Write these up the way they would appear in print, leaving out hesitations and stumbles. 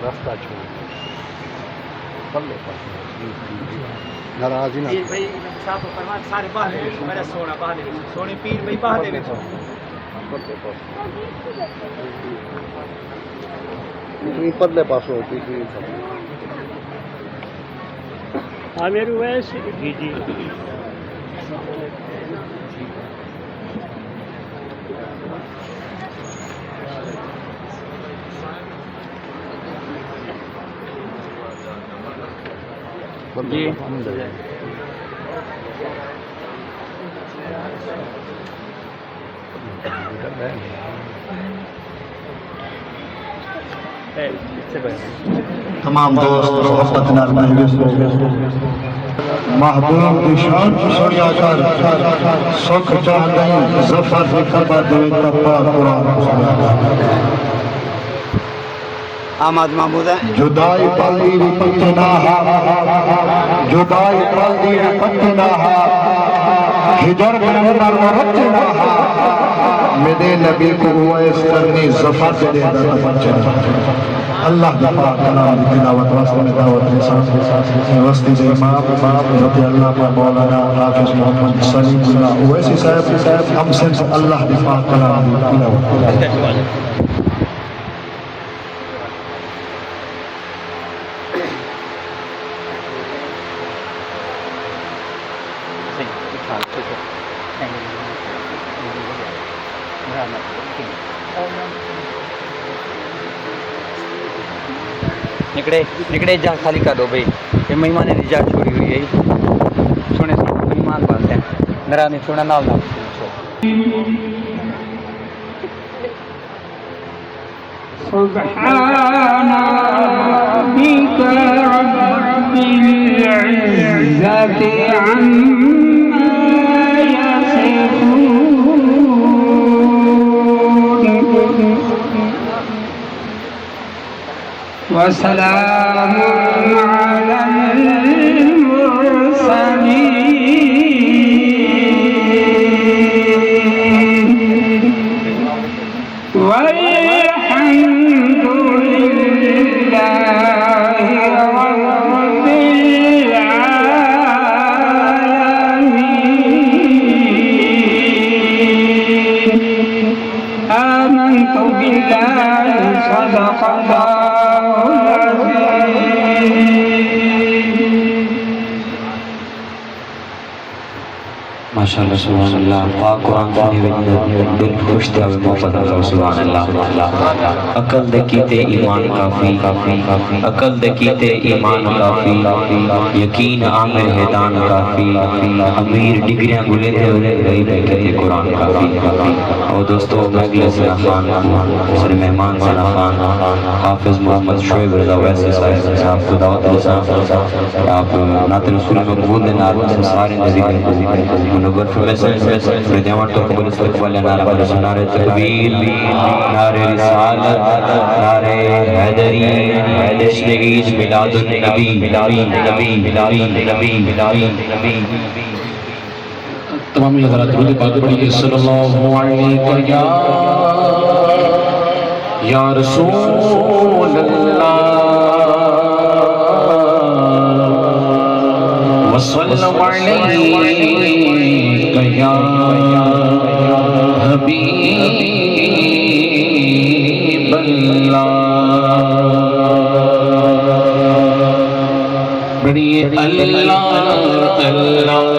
راستہ چھوڑ ناراضی نہ سارے باہر میرا سونا باہر سونے پیر بھائی باہر پرلے پاس ہوتی تھی میرے ویسے جی جی جی تمام دوست محبت نال مجلس محبوب کی شان سنیا کر سکھ چاہتے ہیں ظفر کی خبر دے تپا قرآن آمد محمود ہے جدائی پالی پتنا جدائی پالی پتنا ہجر پیغمبر ورتنا میرے نبی کو ویس کرنی ظفر دے دے اللہ کے پاک کلام کی تلاوت واسطے میں دعوت رسالت وسطی سے امام رضی اللہ پر مولانا حافظ محمد سلیم اللہ ویسی صاحب ہم سے اللہ کے پاک کلام کی تلاوت نکڑے جا خالی کر دو بھائی یہ مہمان نے جا چھوڑی ہوئی ہے سونے مہمان بات ہے میرا نہیں سونا نال نال سبحان ربك رب العزة عما يصفون وسلام على المرسلين والحمد لله رب العالمين آمنت بالله صدق الله ماشاءاللہ سبحان اللہ پاک قرآن سنی وجہ دل خوش دیا ہوئے محبت اللہ سبحان اللہ عقل دے کیتے ایمان کافی عقل دے کیتے ایمان کافی یقین عامر حیدان کافی امیر ڈگریاں گلے تھے رہی دے کہتے قرآن کافی اور دوستو مجلس سنا خان سر مہمان سنا خان حافظ محمد شعیب رضا ویسے صاحب کو دعوت رسا آپ نعت رسول مقبول دے نار سارے ذکر منور فیصل دیوان تو قبول استقبال نعرہ بلس نعرہ تکبیر نعرہ رسالت نعرہ حیدری جشن عید میلاد النبی تمام حضرات درود پاک پڑھیے صلی اللہ علیہ یا رسول اللہ وسلم علیک یا حبیب اللہ بڑھیے اللہ اللہ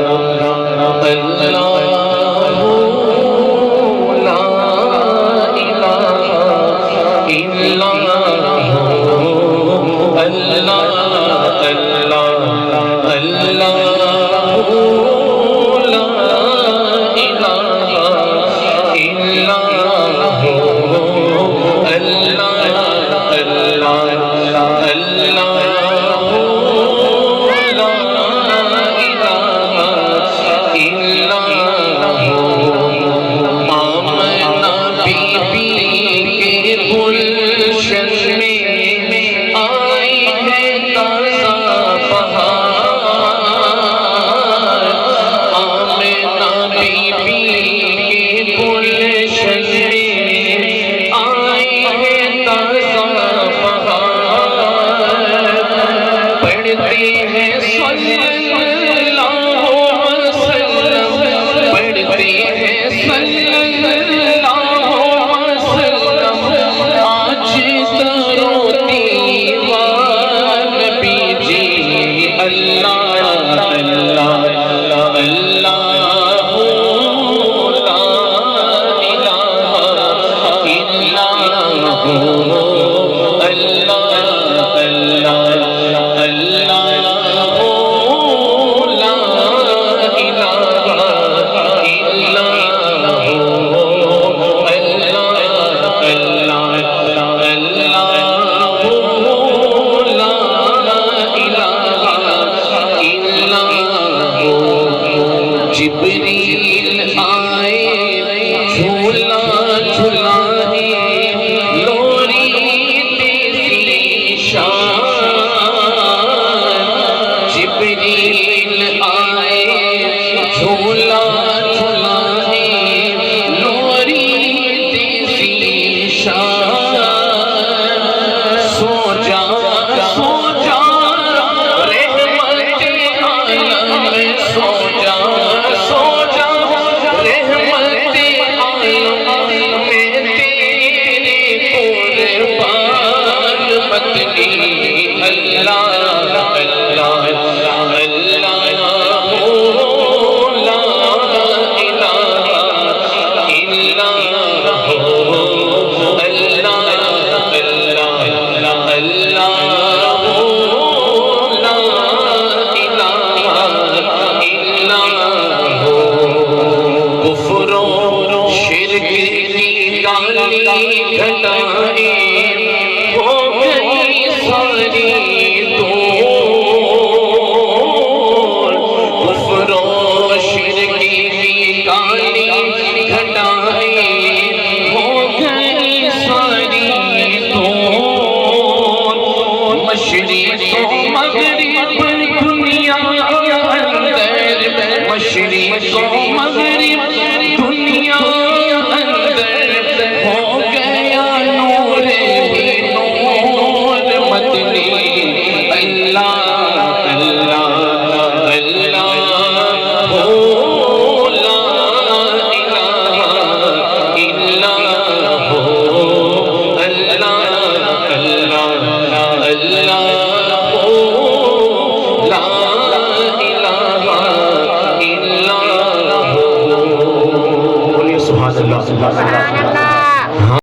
سبحان اللہ